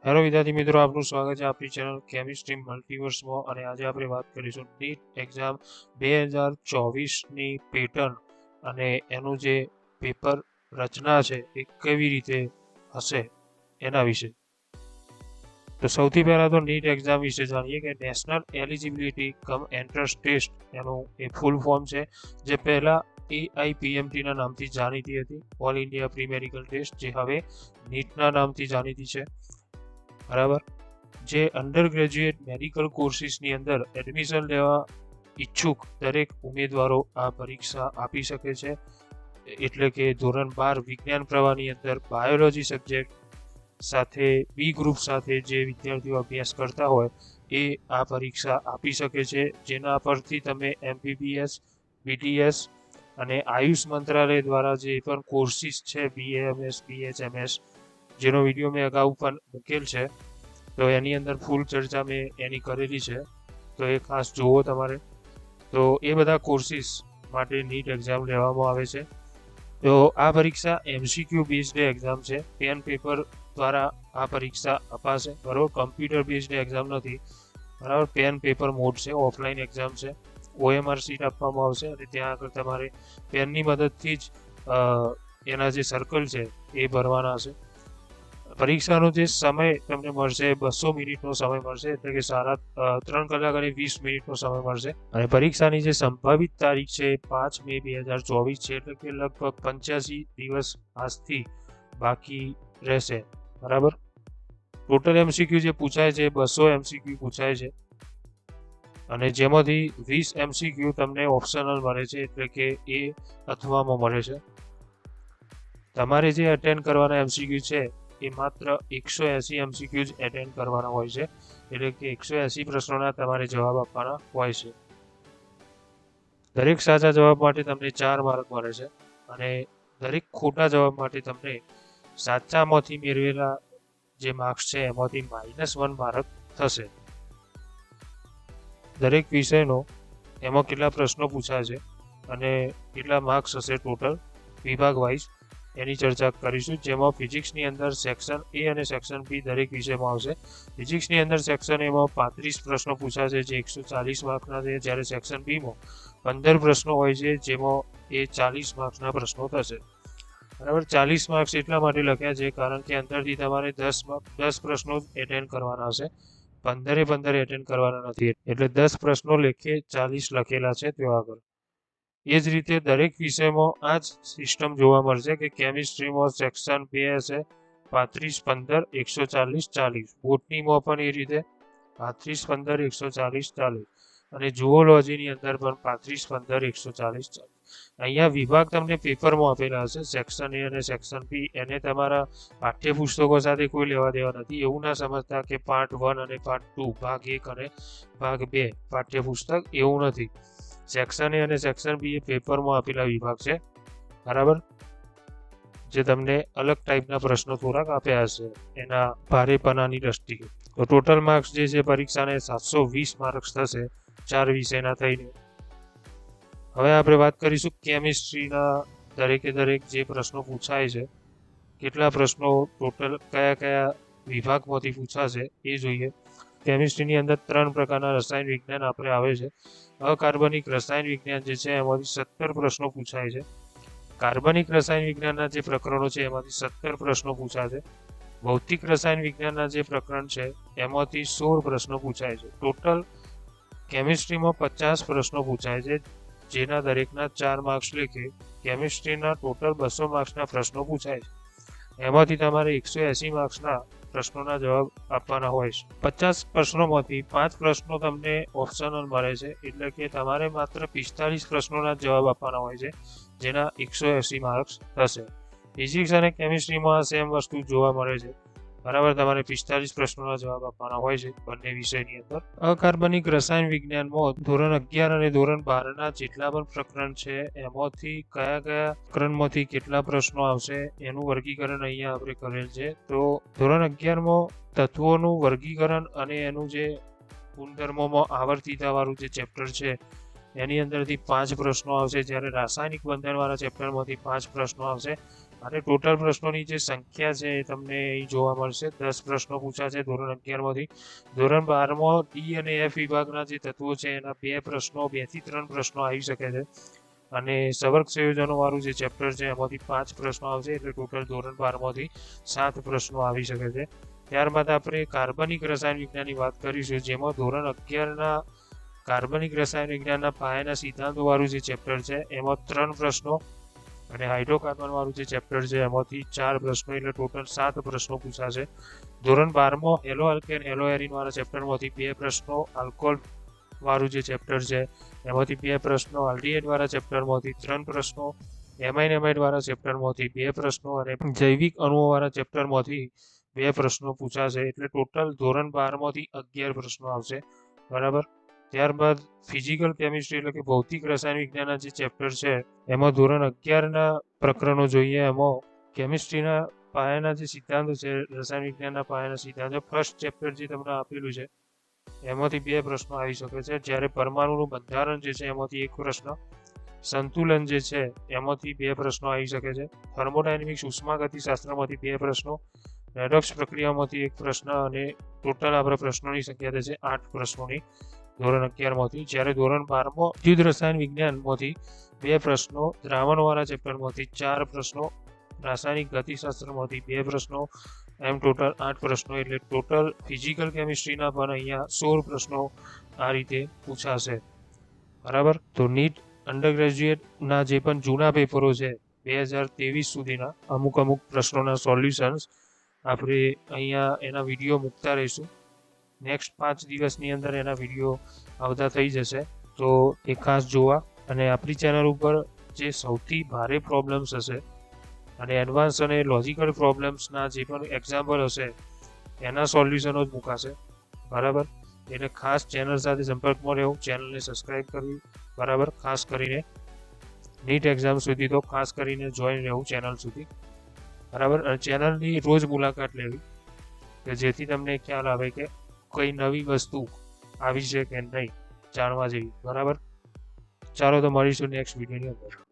Hello વિદ્યાર્થી મિત્રો, આપનું સ્વાગત છે આપણી ચેનલ કેમિસ્ટ્રી મલ્ટીવર્સમાં. અને આજે આપણે વાત કરીશું નીટ એક્ઝામ 2024ની પેટર્ન અને એનું જે પેપર રચના છે એ કેવી રીતે હશે એના વિશે. તો સૌથી પહેલા તો નીટ એક્ઝામ વિશે જાણીએ કે national eligibility cum entrance test એનું એ ફૂલ ફોર્મ છે, જે પહેલા AIPMT ના નામથી જાણીતી હતી, all India pre medical test, જે હવે નીટના નામથી જાણીતી છે. બરાબર. જે અંડર ગ્રેજ્યુએટ મેડિકલ કોર્સિસની અંદર એડમિશન લેવા ઈચ્છુક દરેક ઉમેદવારો આ પરીક્ષા આપી શકે છે. એટલે કે ધોરણ 12 વિજ્ઞાન પ્રવાહની અંદર બાયોલોજી સબ્જેક્ટ સાથે બી ગ્રુપ સાથે જે વિદ્યાર્થીઓ અભ્યાસ કરતા હોય એ આ પરીક્ષા આપી શકે છે, જેના પરથી તમે MBBS, BDS અને આયુષ મંત્રાલય દ્વારા જે પણ કોર્સિસ છે, BAMS, BHMS, જેનો વિડીયો મેં અગાઉ પણ મૂકેલ છે, તો એની અંદર ફૂલ ચર્ચા મેં એની કરેલી છે, તો એ ખાસ જુઓ તમારે. તો એ બધા કોર્સિસ માટે નીટ એક્ઝામ લેવામાં આવે છે. તો આ પરીક્ષા MCQ બેઝડ એક્ઝામ છે, પેન પેપર દ્વારા આ પરીક્ષા અપાશે. બરાબર, કમ્પ્યુટર બેઝડ એક્ઝામ નથી. બરાબર, પેન પેપર મોડ છે, ઓફલાઈન એક્ઝામ છે. OMR સીટ આપવામાં આવશે અને ત્યાં આગળ તમારે પેનની મદદથી જ એના જે સર્કલ છે એ ભરવાના હશે. પરીક્ષાનો જે સમય તમને મળશે 200 મિનિટનો સમય મળશે, એટલે કે 3 કલાક અને 20 મિનિટનો સમય મળશે. અને પરીક્ષાની જે સંભવિત તારીખ છે 5 મે 2024 છે, એટલે કે લગભગ 85 દિવસ આજથી બાકી રહેશે. બરાબર. ટોટલ MCQ જે પૂછાય છે 200 MCQ પૂછાય છે, અને જેમાંથી 20 MCQ તમને ઓપ્શનલ મળે છે, એટલે કે એ અથવામાં મળે છે. તમારે જે અટેન્ડ કરવાના MCQ છે એ માત્ર 180 MCQ જ એટેન્ડ કરવાના હોય છે, એટલે કે 180 પ્રશ્નોના તમારે જવાબ આપવાના હોય છે. દરેક સાચા જવાબ માટે તમને 4 માર્ક મળે છે, અને દરેક ખોટા જવાબ માટે તમને સાચામાંથી મેળવેલા જે માર્ક્સ છે એમાંથી -1 માર્ક થશે. દરેક વિષયનો એમાં કેટલા પ્રશ્નો પૂછાય છે અને કેટલા માર્ક્સ હશે ટોટલ વિભાગ વાઇઝ એની ચર્ચા કરીશું, જેમાં ફિઝિક્સની અંદર સેક્શન A અને સેક્શન B દરેક વિષયમાં આવશે. ફિઝિક્સની અંદર સેક્શન A માં 35 પ્રશ્નો પૂછાશે, જે 140 માર્કના છે, જ્યારે સેક્શન B માં 15 પ્રશ્નો હોય છે, જેમાં એ 40 માર્ક્સના પ્રશ્નો થશે. બરાબર, 40 માર્ક્સ એટલા માટે લખ્યા છે કારણ કે અંદરથી તમારે 10 પ્રશ્નો એટેન્ડ કરવાના હશે, 15 એટેન્ડ કરવાના નથી, એટલે 10 પ્રશ્નો લેખે 40 લખેલા છે ત્યાં આગળ. એ જ રીતે દરેક વિષયમાં આ જ સિસ્ટમ જોવા મળશે કે કેમિસ્ટ્રીમાં સેક્શન 2 હશે 35, 15, 140, 40. બોટનીમાં પણ એ રીતે 35, 15, 140, 40. અને ઝૂઓલોજીની અંદર પણ 35, 15, 140, 40. અહીંયા વિભાગ તમને પેપરમાં આપેલા હશે, સેક્શન A અને સેક્શન B, એને તમારા પાઠ્યપુસ્તકો સાથે કોઈ લેવા દેવા નથી. એવું ના સમજતા કે પાર્ટ 1 અને પાર્ટ 2, ભાગ 1 અને ભાગ 2 પાઠ્યપુસ્તક, એવું નથી. સેક્શન A અને સેક્શન B એ પેપરમાં આપેલા વિભાગ છે. બરાબર, જે તમને અલગ ટાઈપના પ્રશ્નો થોડાક આપ્યા હશે એના ભારેપણાની દ્રષ્ટિએ. તો ટોટલ માર્ક્સ જે છે પરીક્ષાને 720 માર્ક્સ થશે 4 વિષયના થઈને. હવે આપણે વાત કરીશું કેમિસ્ટ્રીના દરેકે દરેક જે પ્રશ્નો પૂછાય છે, કેટલા પ્રશ્નો ટોટલ કયા કયા વિભાગમાંથી પૂછાશે એ જોઈએ. કેમિસ્ટ્રીની અંદર 3 પ્રકારના રસાયણ વિજ્ઞાન આપણે આવે છે. અકાર્બનિક રસાયણ વિજ્ઞાન જે છે એમાંથી 17 પ્રશ્નો પૂછાય છે. કાર્બનિક રસાયણ વિજ્ઞાનના જે પ્રકરણો છે એમાંથી 17 પ્રશ્નો પૂછાય છે. ભૌતિક રસાયણ વિજ્ઞાનના જે પ્રકરણ છે એમાંથી 16 પ્રશ્નો પૂછાય છે. ટોટલ કેમિસ્ટ્રીમાં 50 પ્રશ્નો પૂછાય છે, જેના દરેકના 4 માર્ક્સ લેખે કેમિસ્ટ્રીના ટોટલ 200 માર્ક્સના પ્રશ્નો પૂછાય છે. એમાંથી તમારે 180 માર્ક્સના પ્રશ્નોના જવાબ આપવાના હોય છે. 50 પ્રશ્નોમાંથી 5 પ્રશ્નો તમને ઓપ્શનલ મળે છે, એટલે કે તમારે માત્ર 45 પ્રશ્નોના જવાબ આપવાના હોય છે, જેના 180 માર્ક્સ થશે. ફિઝિક્સ અને કેમિસ્ટ્રીમાં સેમ વસ્તુ જોવા મળે છે. બરાબર, તમારે 45 પ્રશ્નોના જવાબ આપવાના હોય છે બંને વિષયની અંદર. અકાર્બનિક રસાયણ વિજ્ઞાનમાં ધોરણ 11 અને ધોરણ 12ના જેટલા પણ પ્રકરણ છે એમાંથી કયા પ્રકરણમાંથી કેટલા પ્રશ્નો આવશે એનું વર્ગીકરણ અહીંયા આપણે કરેલ છે. તો ધોરણ 11માં તત્વોનું વર્ગીકરણ અને એનું જે ગુણધર્મોમાં આવર્તિતાવાળું જે ચેપ્ટર છે એની અંદરથી 5 પ્રશ્નો આવશે, જ્યારે રાસાયણિક બંધનવાળા ચેપ્ટરમાંથી 5 પ્રશ્નો આવશે. અને ટોટલ પ્રશ્નોની જે સંખ્યા છે એ તમને અહીં જોવા મળશે. 10 પ્રશ્નો પૂછાશે ધોરણ 11માંથી. ધોરણ 12માં ડી અને એફ વિભાગના જે તત્વો છે એના 2 પ્રશ્નો, 2 થી 3 પ્રશ્નો આવી શકે છે. અને સવર્ગ સંયોજનો વાળું જે ચેપ્ટર છે એમાંથી 5 પ્રશ્નો આવશે, એટલે ટોટલ ધોરણ 12માંથી 7 પ્રશ્નો આવી શકે છે. ત્યારબાદ આપણે કાર્બનિક રસાયણ વિજ્ઞાનની વાત કરીશું, જેમાં ધોરણ 11ના કાર્બનિક રસાયણ વિજ્ઞાનના પાયાના સિદ્ધાંતો વાળું જે ચેપ્ટર છે એમાં 3 પ્રશ્નો, અને હાઇડ્રોકાર્બન વાળું જે ચેપ્ટર છે એમાંથી 4 પ્રશ્નો, એટલે ટોટલ 7 પ્રશ્નો પૂછાશે. ધોરણ 12માં એલો આલ્કેન એલો એરિન વાળા ચેપ્ટરમાંથી 2 પ્રશ્નો, આલ્કોહોલ વાળું જે ચેપ્ટર છે એમાંથી 2 પ્રશ્નો, આલ્ડીહાઇડ વાળા ચેપ્ટરમાંથી 3 પ્રશ્નો, એમાઇન એમાઇડ વાળા ચેપ્ટરમાંથી 2 પ્રશ્નો અને જૈવિક અણુઓ વાળા ચેપ્ટરમાંથી 2 પ્રશ્નો પૂછાશે. એટલે ટોટલ ધોરણ 12માંથી 11 પ્રશ્નો આવશે. બરાબર. ત્યારબાદ ફિઝિકલ કેમિસ્ટ્રી એટલે કે ભૌતિક રસાયણ વિજ્ઞાનના જે ચેપ્ટર છે એમાં ધોરણ 11ના પ્રકરણો જોઈએ. એમાં કેમિસ્ટ્રીના પાયાના જે સિદ્ધાંતો છે, રસાયણ વિજ્ઞાનના પાયાના સિદ્ધાંતો, ફર્સ્ટ ચેપ્ટર જે તમને આપેલું છે એમાંથી 2 પ્રશ્નો આવી શકે છે. જ્યારે પરમાણુનું બંધારણ જે છે એમાંથી 1 પ્રશ્ન, સંતુલન જે છે એમાંથી 2 પ્રશ્નો આવી શકે છે, થર્મોડાયનેમિક્સ ઉષ્માગતિશાસ્ત્રમાંથી 2 પ્રશ્નો, રેડોક્સ પ્રક્રિયામાંથી 1 પ્રશ્ન, અને ટોટલ આપણા પ્રશ્નોની સંખ્યા થશે 8 પ્રશ્નોની ધોરણ 11માંથી. જ્યારે ધોરણ 12માં વિદ્યુત રસાયણ વિજ્ઞાનમાંથી 2 પ્રશ્નો, દ્રાવણવાળા ચેપ્ટરમાંથી 4 પ્રશ્નો, રાસાયણિક ગતિશાસ્ત્રમાંથી 2 પ્રશ્નો, એમ ટોટલ 8 પ્રશ્નો. એટલે ટોટલ ફિઝિકલ કેમિસ્ટ્રીના પણ અહીંયા 16 પ્રશ્નો આ રીતે પૂછાશે. બરાબર. તો નીટ અંડર ગ્રેજ્યુએટના જે પણ જૂના પેપરો છે 2023 સુધીના અમુક પ્રશ્નોના સોલ્યુશન્સ આપણે અહીંયા એના વિડીયો મૂકતા રહીશું. નેક્સ્ટ 5 દિવસની અંદર એના વિડીયો આવતા થઈ જશે, તો એ ખાસ જોવા. અને આપણી ચેનલ ઉપર જે સૌથી ભારે પ્રોબ્લેમ્સ હશે અને એડવાન્સ અને લોજિકલ પ્રોબ્લેમ્સના જે પણ એક્ઝામ્પલ હશે એના સોલ્યુશનો જ મુકાશે. બરાબર. એટલે ખાસ ચેનલ સાથે સંપર્કમાં રહેવું, ચેનલને સબસ્ક્રાઈબ કરવી. બરાબર. ખાસ કરીને નીટ એક્ઝામ સુધી તો ખાસ કરીને જોઈન રહેવું ચેનલ સુધી. બરાબર. અને ચેનલની રોજ મુલાકાત લેવી કે જેથી તમને ખ્યાલ આવે કે કઈ નવી વસ્તુ આવી છે કે નહીં જાણવા જેવી. બરાબર. ચાલો તો મળીશું નેક્સ્ટ વિડીયોની અંદર.